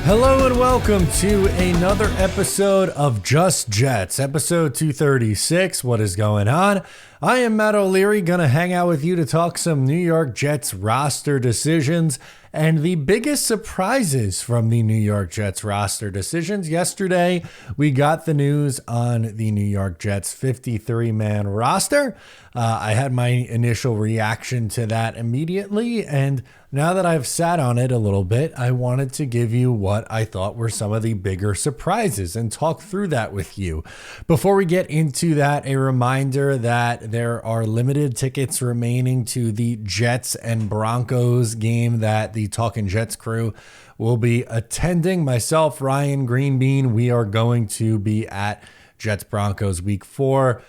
Hello and welcome to another episode of Just Jets, episode 236. What is going on? I am Matt O'Leary, gonna hang out with you to talk some New York Jets roster decisions and the biggest surprises from the New York Jets roster decisions. Yesterday, we got the news on the New York Jets 53-man roster. I had my initial reaction to that immediately, and now that I've sat on it a little bit, I wanted to give you what I thought were some of the bigger surprises and talk through that with you. Before we get into that, a reminder that there are limited tickets remaining to the Jets and Broncos game that the Talkin' Jets crew will be attending. Myself, Ryan Greenbean, we are going to be at Jets Broncos Week 4.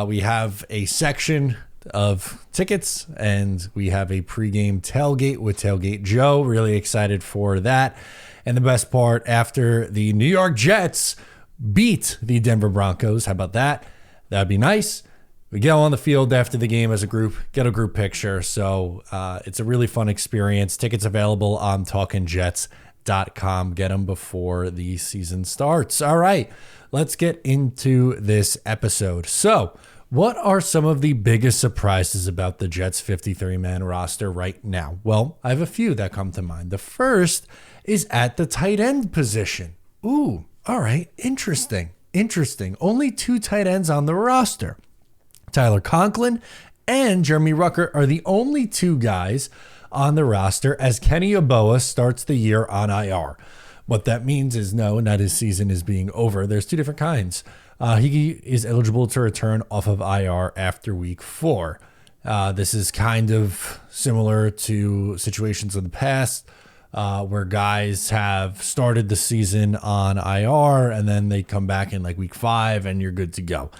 We have a section of tickets and we have a pregame tailgate with Tailgate Joe. Really excited for that. And the best part, after the New York Jets beat the Denver Broncos, how about that? That'd be nice. We get on the field after the game as a group, get a group picture. So it's a really fun experience. Tickets available on talkinjets.com. Get them before the season starts. All right, let's get into this episode. So what are some of the biggest surprises about the Jets 53-man roster right now? Well, I have a few that come to mind. The first is at the tight end position. Ooh, all right, interesting. Only 2 tight ends on the roster. Tyler Conklin and Jeremy Ruckert are the only 2 guys on the roster as Kenny Yeboah starts the year on IR. What that means is no, not his season is being over. There's 2 different kinds. He is eligible to return off of IR after week 4. This is kind of similar to situations in the past where guys have started the season on IR and then they come back in like week 5 and you're good to go.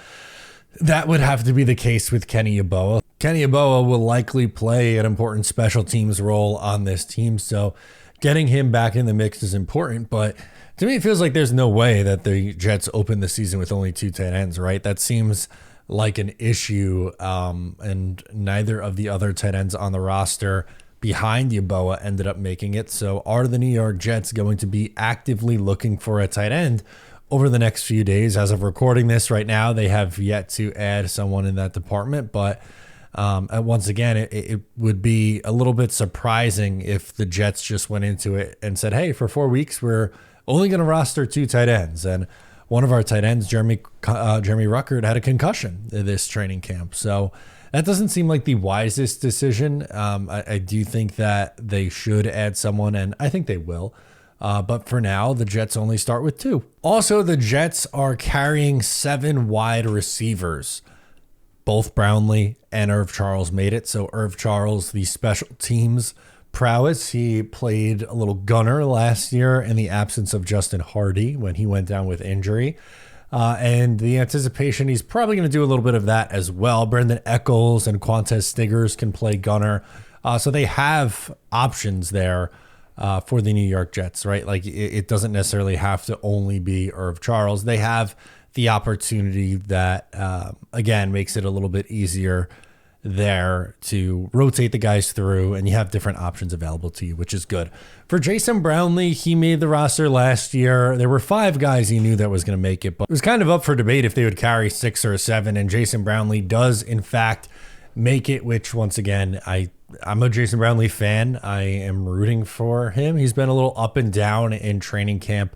That would have to be the case with Kenny Yeboah. Kenny Yeboah will likely play an important special teams role on this team, so getting him back in the mix is important, but to me, it feels like there's no way that the Jets open the season with only 2 tight ends, right? That seems like an issue, and neither of the other tight ends on the roster behind Yeboah ended up making it. So are the New York Jets going to be actively looking for a tight end over the next few days? As of recording this right now, they have yet to add someone in that department, but once again, it would be a little bit surprising if the Jets just went into it and said, hey, for 4 weeks, we're only going to roster 2 tight ends. And one of our tight ends, Jeremy Ruckert, had a concussion in this training camp. So that doesn't seem like the wisest decision. I do think that they should add someone, and I think they will. But for now, the Jets only start with 2. Also, the Jets are carrying 7 wide receivers. Both Brownlee and Irv Charles made it. So Irv Charles, the special teams prowess. He played a little gunner last year in the absence of Justin Hardy when he went down with injury. And the anticipation, he's probably going to do a little bit of that as well. Brendan Eccles and Quantez Stiggers can play gunner. So they have options there for the New York Jets, right? Like it doesn't necessarily have to only be Irv Charles. They have the opportunity that, again, makes it a little bit easier there to rotate the guys through, and you have different options available to you, which is good. For Jason Brownlee, he made the roster last year. There were 5 guys he knew that was going to make it, but it was kind of up for debate if they would carry 6 or 7, and Jason Brownlee does, in fact, make it, which, once again, I'm a Jason Brownlee fan. I am rooting for him. He's been a little up and down in training camp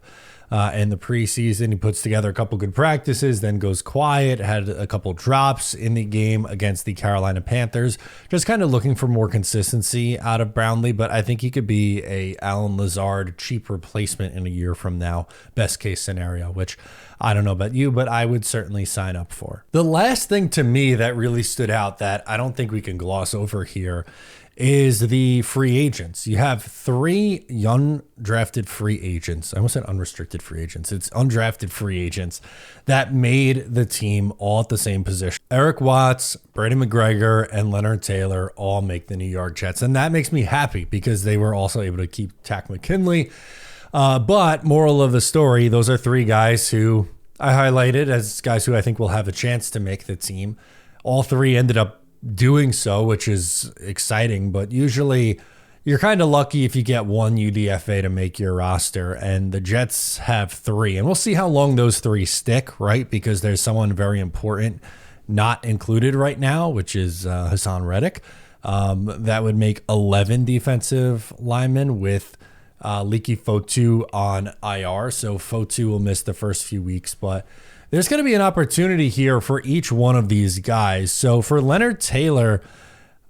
in the preseason. He puts together a couple good practices, then goes quiet, had a couple drops in the game against the Carolina Panthers. Just kind of looking for more consistency out of Brownlee, but I think he could be a Alan Lazard cheap replacement in a year from now, best case scenario, which I don't know about you, but I would certainly sign up for. The last thing to me that really stood out that I don't think we can gloss over here is the free agents. You have 3 undrafted free agents. I almost said unrestricted free agents. It's undrafted free agents that made the team all at the same position. Eric Watts, Brady McGregor, and Leonard Taylor all make the New York Jets. And that makes me happy because they were also able to keep Tack McKinley. But moral of the story, those are 3 guys who I highlighted as guys who I think will have a chance to make the team. All 3 ended up doing so, which is exciting, but usually you're kind of lucky if you get one UDFA to make your roster, and the Jets have 3. And we'll see how long those 3 stick, right? Because there's someone very important not included right now, which is Hassan Reddick. That would make 11 defensive linemen with Leaky Fotu on IR. So Fotu will miss the first few weeks, but there's going to be an opportunity here for each one of these guys. So for Leonard Taylor,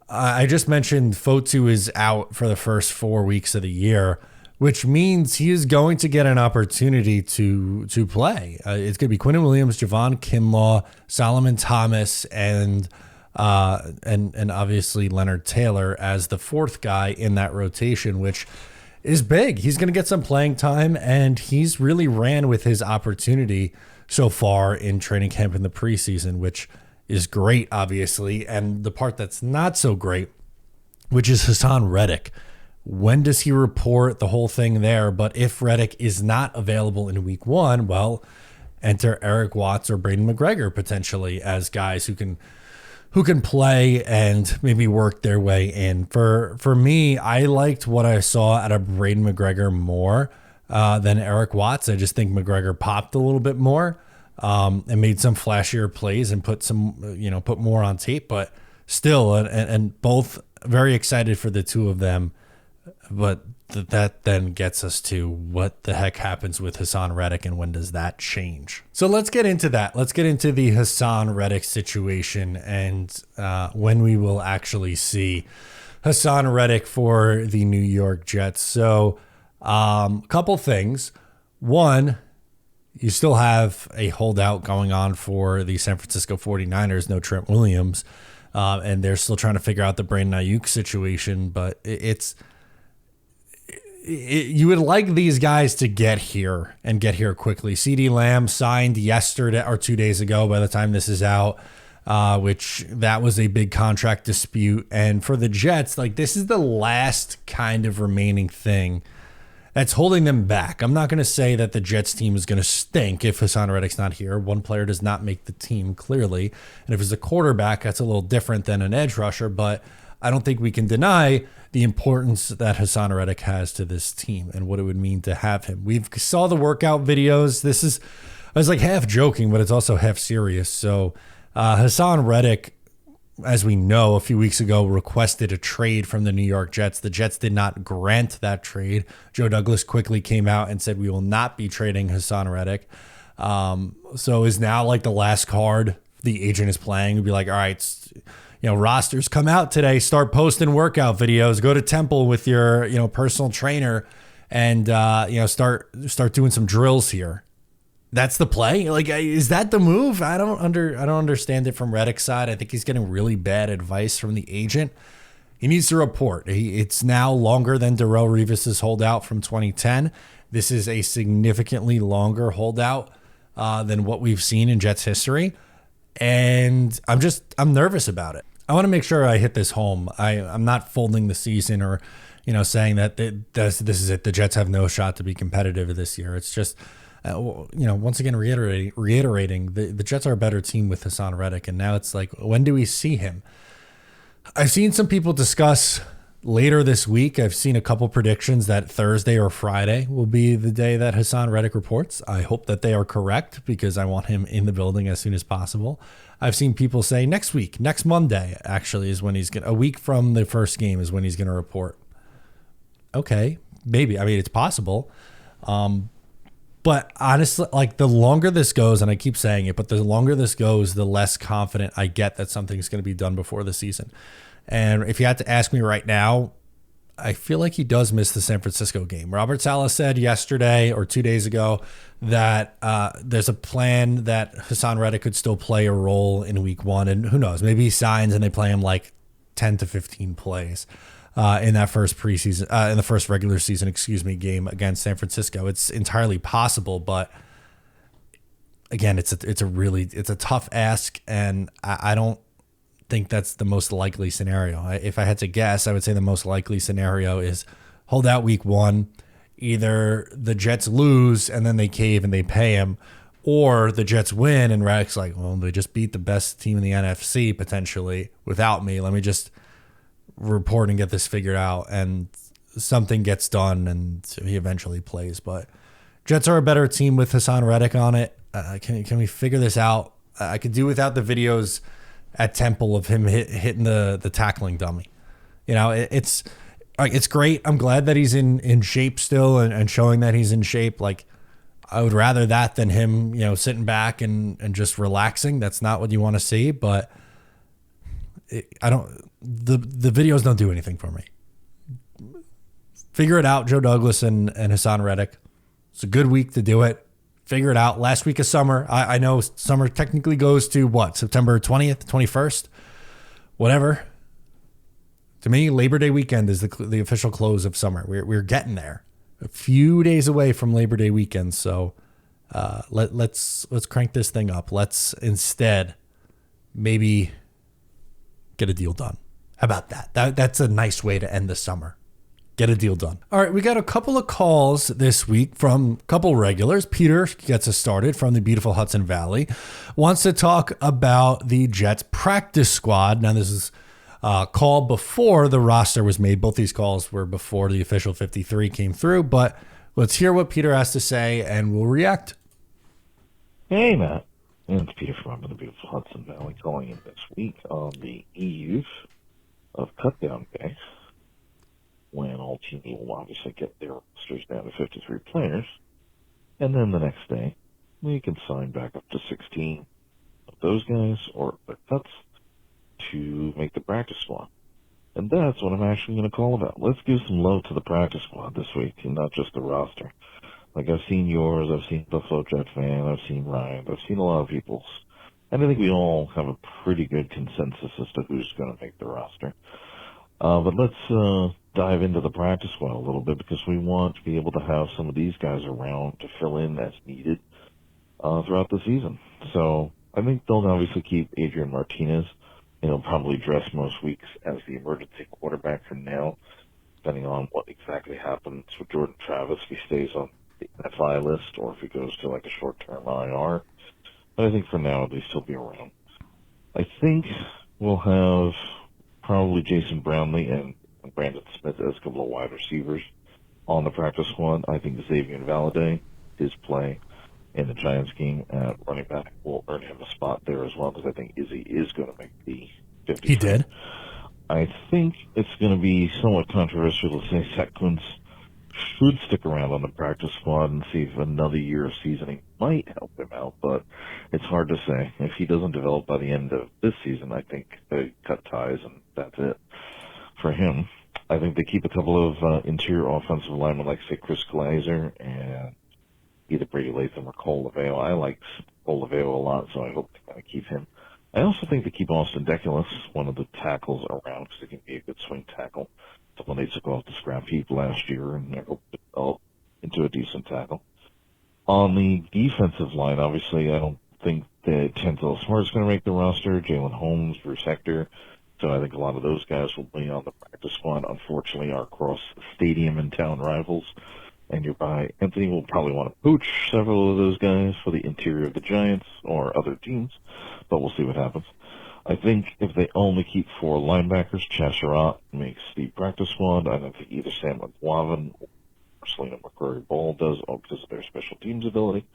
I just mentioned Fotu is out for the first 4 weeks of the year, which means he is going to get an opportunity to play. It's going to be Quinnen Williams, Javon Kinlaw, Solomon Thomas, and obviously Leonard Taylor as the 4th guy in that rotation, which is big. He's going to get some playing time, and he's really ran with his opportunity so far in training camp in the preseason, which is great, obviously. And the part that's not so great, which is Hassan Reddick. When does he report? The whole thing there. But if Reddick is not available in week 1, well, enter Eric Watts or Braden McGregor potentially as guys who can play and maybe work their way in. For me, I liked what I saw out of Braden McGregor more than Eric Watts. I just think McGregor popped a little bit more and made some flashier plays and put more on tape. But still, and both very excited for the two of them. But that then gets us to what the heck happens with Hassan Reddick and when does that change? So let's get into that. Let's get into the Hassan Reddick situation and when we will actually see Hassan Reddick for the New York Jets. So a couple things. One, you still have a holdout going on for the San Francisco 49ers, no Trent Williams, and they're still trying to figure out the Brandon Ayuk situation, but you would like these guys to get here and get here quickly. CeeDee Lamb signed yesterday or 2 days ago by the time this is out, which that was a big contract dispute. And for the Jets, like this is the last kind of remaining thing that's holding them back. I'm not going to say that the Jets team is going to stink if Hassan Reddick's not here. One player does not make the team, clearly. And if it's a quarterback, that's a little different than an edge rusher, but I don't think we can deny the importance that Hassan Reddick has to this team and what it would mean to have him. We saw the workout videos. I was like half joking, but it's also half serious. So Hassan Reddick, as we know, a few weeks ago requested a trade from the New York Jets. The Jets did not grant that trade. Joe Douglas quickly came out and said, we will not be trading Hassan Reddick. So is now like the last card the agent is playing to be like, all right, rosters come out today, start posting workout videos, go to Temple with your, personal trainer and, start doing some drills here. That's the play. Like, is that the move? I don't understand it from Reddick's side. I think he's getting really bad advice from the agent. He needs to report. It's now longer than Darrelle Revis's holdout from 2010. This is a significantly longer holdout than what we've seen in Jets history. And I'm nervous about it. I want to make sure I hit this home. I'm not folding the season or, saying that this is it. The Jets have no shot to be competitive this year. It's just, once again, reiterating the Jets are a better team with Hassan Reddick. And now it's like, when do we see him? I've seen some people discuss later this week. I've seen a couple predictions that Thursday or Friday will be the day that Hassan Reddick reports. I hope that they are correct because I want him in the building as soon as possible. I've seen people say next week, next Monday, actually, is when a week from the first game is when he's going to report. Okay, maybe. I mean, it's possible. But honestly, like the longer this goes, and I keep saying it, but the longer this goes, the less confident I get that something's going to be done before the season. And if you had to ask me right now, I feel like he does miss the San Francisco game. Robert Saleh said yesterday or 2 days ago that there's a plan that Hassan Reddick could still play a role in week 1. And who knows, maybe he signs and they play him like 10 to 15 plays in that first preseason, in the first regular season, game against San Francisco. It's entirely possible, but again, it's a tough ask. And I don't think that's the most likely scenario. If I had to guess, I would say the most likely scenario is hold out week 1. Either the Jets lose and then they cave and they pay him, or the Jets win and Reddick's like, well, they just beat the best team in the NFC potentially without me. Let me just report and get this figured out, and something gets done, and he eventually plays. But Jets are a better team with Hassan Reddick on it. Can we figure this out? I could do without the videos at Temple of him hitting the tackling dummy. It's great. I'm glad that he's in shape still and showing that he's in shape. Like, I would rather that than him, sitting back and just relaxing. That's not what you want to see. But the videos don't do anything for me. Figure it out, Joe Douglas and Hassan Reddick. It's a good week to do it. Figure it out. Last week of summer. I know summer technically goes to what? September 20th, 21st? Whatever. To me, Labor Day weekend is the official close of summer. We're getting there. A few days away from Labor Day weekend. So let's crank this thing up. Let's instead maybe get a deal done. How about that? That's a nice way to end the summer. Get a deal done. All right, we got a couple of calls this week from a couple regulars. Peter gets us started from the beautiful Hudson Valley. Wants to talk about the Jets practice squad. Now, this is a call before the roster was made. Both these calls were before the official 53 came through. But let's hear what Peter has to say, and we'll react. Hey, Matt. It's Peter from the beautiful Hudson Valley calling in this week on the eve of cutdown day, when all teams will obviously get their rosters down to 53 players. And then the next day, we can sign back up to 16 of those guys or their cuts to make the practice squad. And that's what I'm actually going to call about. Let's give some love to the practice squad this week and not just the roster. Like, I've seen yours, I've seen Buffalo Jet fan, I've seen Ryan, I've seen a lot of people's. And I think we all have a pretty good consensus as to who's going to make the roster. But let's dive into the practice squad a little bit, because we want to be able to have some of these guys around to fill in as needed throughout the season. So I think they'll obviously keep Adrian Martinez, and he'll probably dress most weeks as the emergency quarterback for now, depending on what exactly happens with Jordan Travis, if he stays on the FI list or if he goes to like a short-term IR. But I think for now, at least he'll be around. I think we'll have probably Jason Brownlee and Brandon Smith as a couple of wide receivers on the practice squad. I think Xavier Valade, his play in the Giants game at running back, will earn him a spot there as well, because I think Izzy is going to make the 50. He did. I think it's going to be somewhat controversial to say Saxon should stick around on the practice squad and see if another year of seasoning might help him out, but it's hard to say. If he doesn't develop by the end of this season, I think they cut ties and that's it for him. I think they keep a couple of interior offensive linemen, like, say, Chris Glazer and either Brady Latham or Cole Laveo. I like Cole Laveo a lot, so I hope they kind of keep him. I also think they keep Austin Deculus, one of the tackles, around, because he can be a good swing tackle. Someone they took off the scrap heap last year, and I hope to develop into a decent tackle. On the defensive line, obviously, I don't think that Tenzel Smart's going to make the roster. Jalen Holmes, Bruce Hector. So I think a lot of those guys will be on the practice squad. Unfortunately, our cross-stadium and town rivals and nearby Anthony will probably want to pooch several of those guys for the interior of the Giants or other teams, but we'll see what happens. I think if they only keep 4 linebackers, Chasharat makes the practice squad. I don't think either Sam McGuavin or Selena McCurry Ball does, all because of their special teams ability.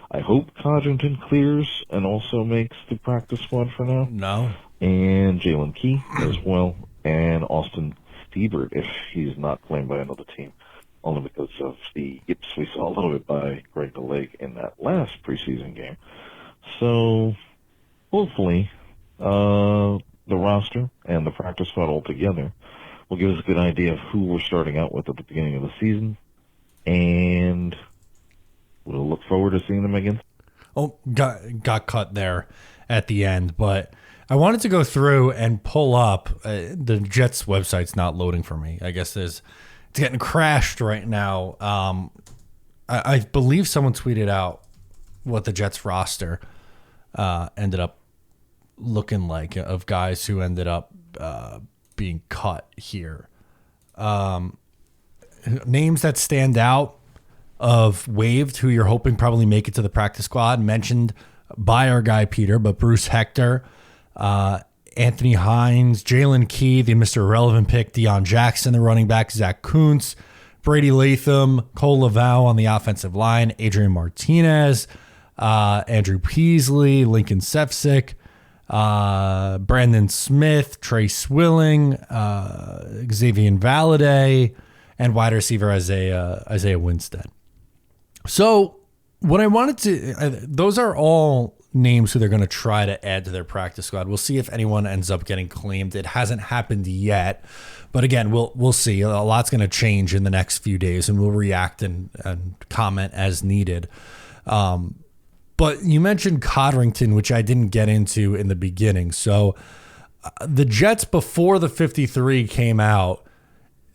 I hope Codrington clears and also makes the practice squad for now. No. And Jalen Key as well, and Austin Siebert if he's not claimed by another team, only because of the yips we saw a little bit by Greg DeLake in that last preseason game. So hopefully the roster and the practice squad altogether will give us a good idea of who we're starting out with at the beginning of the season, and we'll look forward to seeing them again. Oh, got cut there at the end, but I wanted to go through and pull up the Jets website's not loading for me. I guess it's getting crashed right now. I believe someone tweeted out what the Jets roster ended up looking like, of guys who ended up being cut here. Names that stand out of waived, who you're hoping probably make it to the practice squad, mentioned by our guy Peter, but Bruce Hector, Anthony Hines, Jalen Key, the Mr. Irrelevant pick, Deion Jackson, the running back, Zach Kuntz, Brady Latham, Cole Laval on the offensive line, Adrian Martinez, Andrew Peasley, Lincoln Sefcik, Brandon Smith, Trey Swilling, Xavier Valade, and wide receiver Isaiah Winstead. So what I wanted to, those are all names who they're going to try to add to their practice squad. We'll see if anyone ends up getting claimed. It hasn't happened yet, but again, we'll see. A lot's going to change in the next few days, and we'll react and comment as needed. But you mentioned Codrington, which I didn't get into in the beginning. So the Jets, before the 53 came out,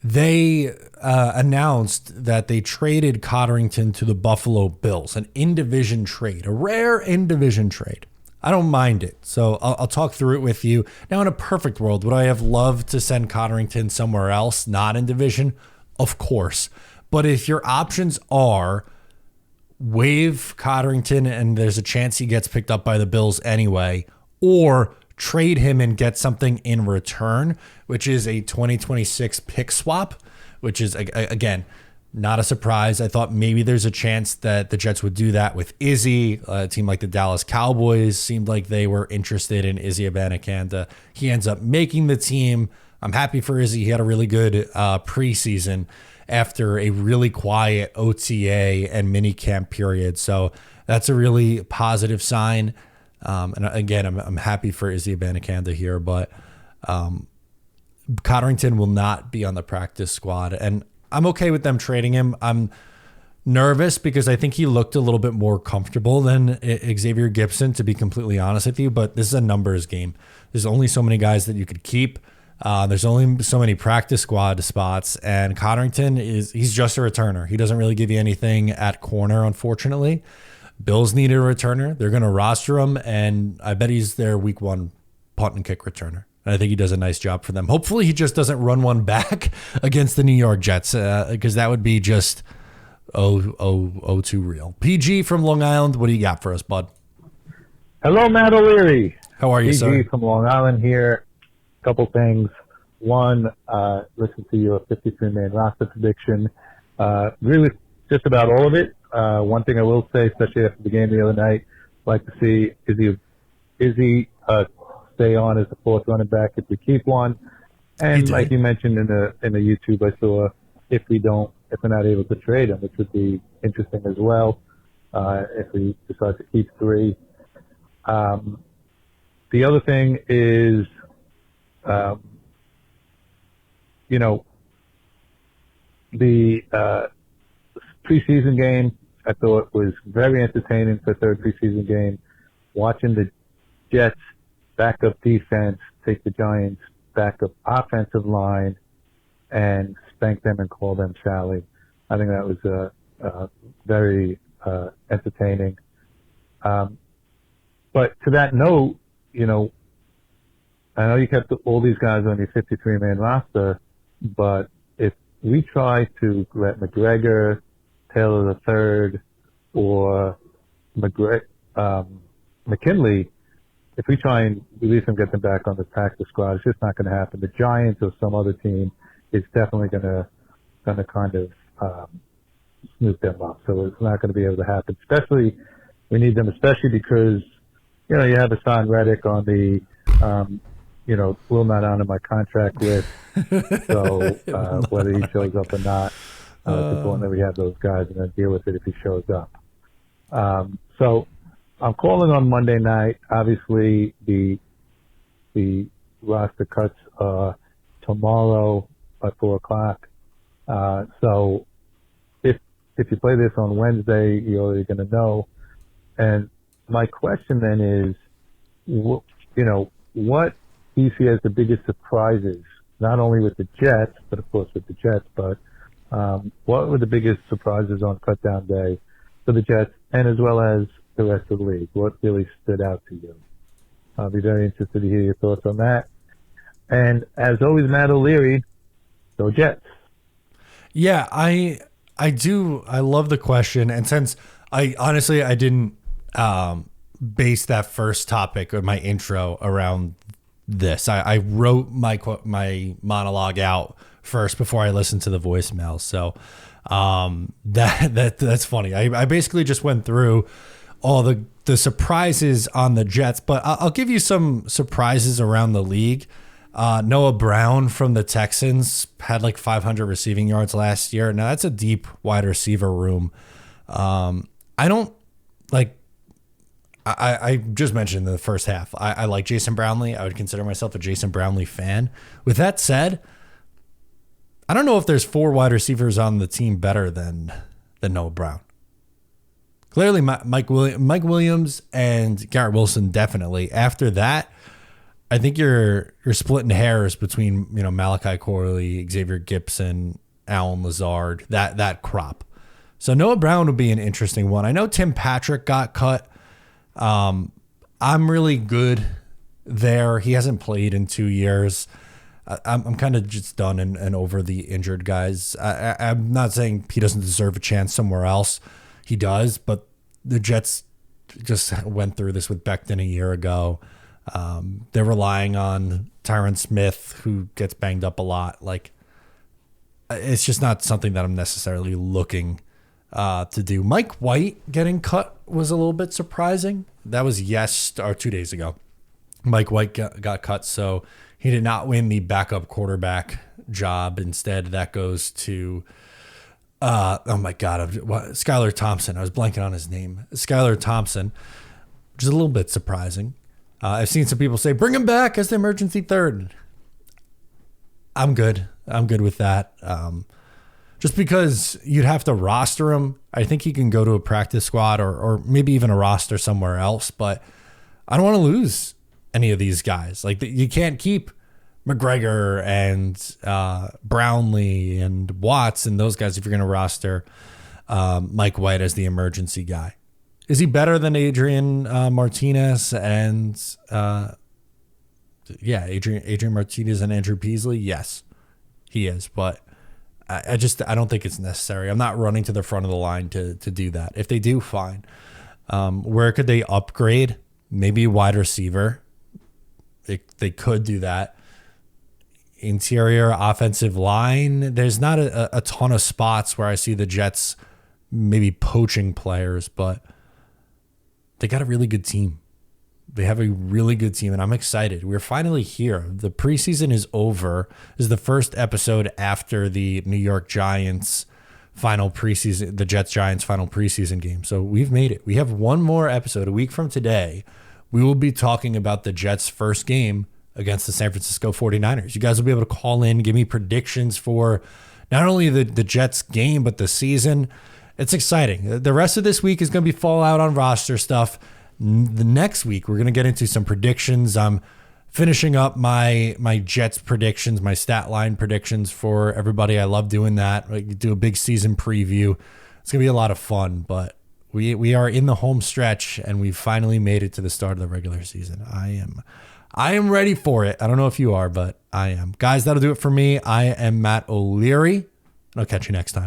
they announced that they traded Codrington to the Buffalo Bills, an in-division trade, a rare in-division trade. I don't mind it. So I'll talk through it with you. Now, in a perfect world, would I have loved to send Codrington somewhere else, not in division? Of course. But if your options are waive Codrington and there's a chance he gets picked up by the Bills anyway, or trade him and get something in return, which is a 2026 pick swap, which is, again, not a surprise. I thought maybe there's a chance that the Jets would do that with Izzy. A team like the Dallas Cowboys seemed like they were interested in Izzy Abanikanda. He ends up making the team. I'm happy for Izzy. He had a really good preseason after a really quiet OTA and mini camp period. So that's a really positive sign. And again, I'm happy for Izzy Abanikanda here, but Codrington will not be on the practice squad. And I'm okay with them trading him. I'm nervous because I think he looked a little bit more comfortable than Xavier Gipson, to be completely honest with you. But this is a numbers game. There's only so many guys that you could keep. There's only so many practice squad spots, and Codrington he's just a returner. He doesn't really give you anything at corner, unfortunately. Bills need a returner. They're going to roster him, and I bet he's their week one punt and kick returner. And I think he does a nice job for them. Hopefully he just doesn't run one back against the New York Jets, because that would be just too real. PG from Long Island, what do you got for us, bud? Hello, Matt O'Leary. How are you, PG sir? from Long Island here. Couple things. One, listen to your 53-man roster prediction. Really, just about all of it. One thing I will say, especially after the game the other night, like to see Izzy stay on as the fourth running back if we keep one. And like you mentioned in the YouTube, I saw if we're not able to trade him, which would be interesting as well. If we decide to keep three. The other thing is, the preseason game I thought was very entertaining for third preseason game. Watching the Jets backup defense take the Giants backup offensive line and spank them and call them Sally. I think that was very entertaining. But to that note, I know you kept all these guys on your 53-man roster, but if we try to let McGregor, Taylor III, or McKinley, if we try and release them, get them back on the practice squad, it's just not going to happen. The Giants or some other team is definitely going to kind of snoop them up. So it's not going to be able to happen. Especially, we need them, especially because you have Hassan Reddick on the will not honor my contract list. So whether he shows up or not, it's important that we have those guys and then deal with it if he shows up. So I'm calling on Monday night. Obviously, the roster cuts tomorrow at 4:00. So if you play this on Wednesday, you're already going to know. And my question then is, what do you see as the biggest surprises, not only with the Jets, but of course with the Jets, but what were the biggest surprises on cutdown day for the Jets and as well as the rest of the league? What really stood out to you? I'll be very interested to hear your thoughts on that. And as always, Matt O'Leary, go Jets. Yeah, I do. I love the question. And since I didn't base that first topic or my intro around this. I wrote my monologue out first before I listened to the voicemail. So that's funny. I basically just went through all the surprises on the Jets, but I'll give you some surprises around the league. Noah Brown from the Texans had like 500 receiving yards last year. Now that's a deep wide receiver room. I don't like. I just mentioned in the first half, I like Jason Brownlee. I would consider myself a Jason Brownlee fan. With that said, I don't know if there's 4 wide receivers on the team better than Noah Brown. Clearly, Mike Williams and Garrett Wilson definitely. After that, I think you're splitting hairs between Malachi Corley, Xavier Gibson, Allen Lazard, that crop. So Noah Brown would be an interesting one. I know Tim Patrick got cut. I'm really good there. He hasn't played in 2 years. I'm kind of just done and over the injured guys. I'm not saying he doesn't deserve a chance somewhere else. He does, but the Jets just went through this with Becton a year ago. They're relying on Tyron Smith, who gets banged up a lot. Like, it's just not something that I'm necessarily looking to do. Mike White getting cut was a little bit surprising. That was 2 days ago. Mike White got cut, so he did not win the backup quarterback job. Instead, that goes to Skylar Thompson. I was blanking on his name. Skylar Thompson, which is a little bit surprising. I've seen some people say, bring him back as the emergency third. I'm good. I'm good with that. Just because you'd have to roster him. I think he can go to a practice squad or maybe even a roster somewhere else, but I don't want to lose any of these guys. Like, you can't keep McGregor and Brownlee and Watts and those guys if you're going to roster Mike White as the emergency guy. Is he better than Adrian Martinez and Adrian Martinez and Andrew Peasley? Yes, he is, but I don't think it's necessary. I'm not running to the front of the line to do that. If they do, fine. Where could they upgrade? Maybe wide receiver. They could do that. Interior offensive line. There's not a ton of spots where I see the Jets maybe poaching players, but they got a really good team. They have a really good team, and I'm excited. We're finally here. The preseason is over. This is the first episode after the New York Giants final preseason, the Jets-Giants final preseason game. So we've made it. We have one more episode. A week from today, we will be talking about the Jets' first game against the San Francisco 49ers. You guys will be able to call in, give me predictions for not only the Jets game, but the season. It's exciting. The rest of this week is going to be fallout on roster stuff. The next week, we're going to get into some predictions. I'm finishing up my Jets predictions, my stat line predictions for everybody. I love doing that. We do a big season preview. It's going to be a lot of fun, but we are in the home stretch, and we've finally made it to the start of the regular season. I am ready for it. I don't know if you are, but I am. Guys, that'll do it for me. I am Matt O'Leary, and I'll catch you next time.